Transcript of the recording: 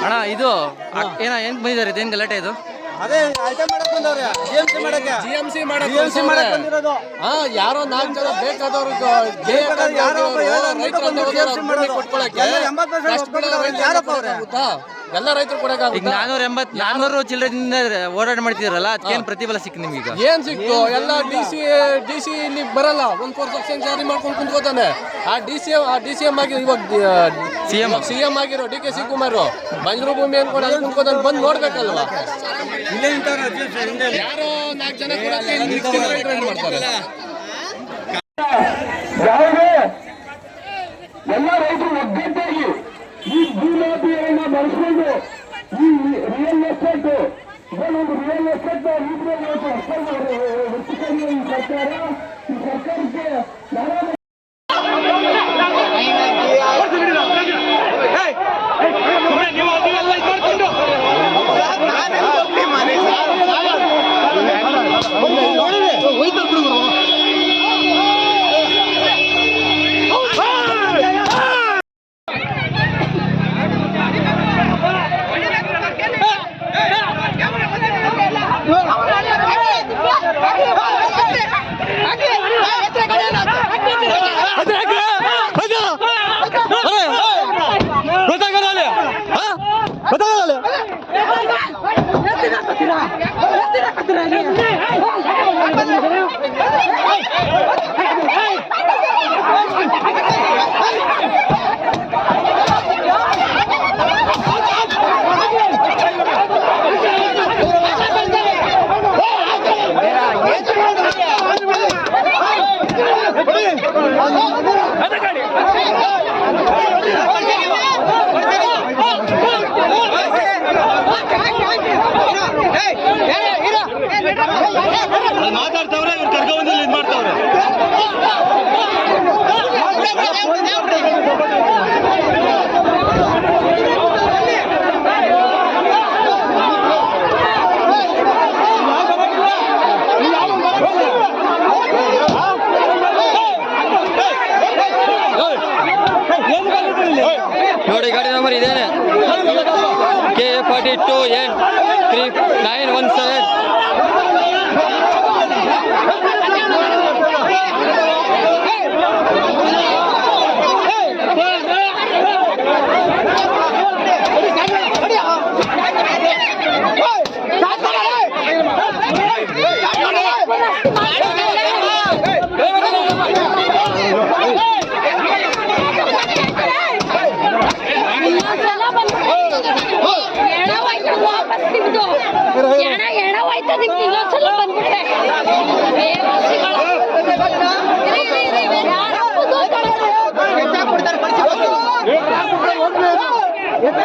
ಅಣ್ಣ ಇದು ಏನ ಹೆಂಗ್ ಬಂದಿದ್ದಾರೆ ಇದೇನ್ ಗಲಾಟೆ ಇದು? ಅದೇ ಐಟಮ್ ಮಾಡಕ್ ಬಂದವ್ರೆ ಜಿಎಂಸಿ ಮಾಡಕ್ ಬಂದಿರೋದು. ಯಾರೋ 4 ಜನ ಬೇಕಾದವ್ರು ಎಲ್ಲ ರೈತರು ಕೊಡಕ್ಕಾಗುತ್ತೆ. 480 ಚಿಲ್ಲರೆದಿಂದ ಓಡಾಟ ಮಾಡ್ತಿದ್ರಲ್ಲ, ಅದಕ್ಕೇನು ಪ್ರತಿಫಲ ಸಿಕ್ತು ನಿಮ್ಗೆ? ಏನ್ ಸಿಕ್ತು? ಎಲ್ಲ ಡಿ ಸಿ ಇಲ್ಲಿ ಬರಲ್ಲ, 1 4 ಸೆಕ್ಷನ್ ಜಾರಿ ಮಾಡ್ಕೊಂಡು ಕುಂತ್ಕೋತಾನೆ. ಆ ಡಿ ಸಿ ಎಂ ಆಗಿ ಇವಾಗ ಸಿಎಂ ಆಗಿರೋ ಡಿ ಕೆ ಶಿವಕುಮಾರ್ ಬಂಜರು ಭೂಮಿ ಅನ್ಕೊಂಡು ಅಲ್ಲಿ ಕುಂತ್ಕೋತಾನೆ. ಬಂದು ನೋಡ್ಬೇಕಲ್ವಾ? ಯಾರೋ 4 ಜನ ಮಾಡ್ತಾರೆ. ಎಲ್ಲ ರೈತರು ಒಗ್ಗಟ್ಟಾಗಿ ಈ ಭೂಮಾತೆಯನ್ನ ಬಳಸಿಕೊಂಡು ಈ ರಿಯಲ್ ಎಸ್ಟೇಟ್ ಇದನ್ನೊಂದು ರಿಯಲ್ ಎಸ್ಟೇಟ್ ಈ ಸರ್ಕಾರಕ್ಕೆ ಮಾತಾಡ್ತಾವ್ರೆ, ಇವ್ರು ಕರ್ಕೊಂಡ್ಬಂದು ಇದು ಮಾಡ್ತಾವ್ರೆ. ನೋಡಿ, ಗಾಡಿ ನಂಬರ್ ಇದೇನೆ KA42N3917. ಎತ್ತ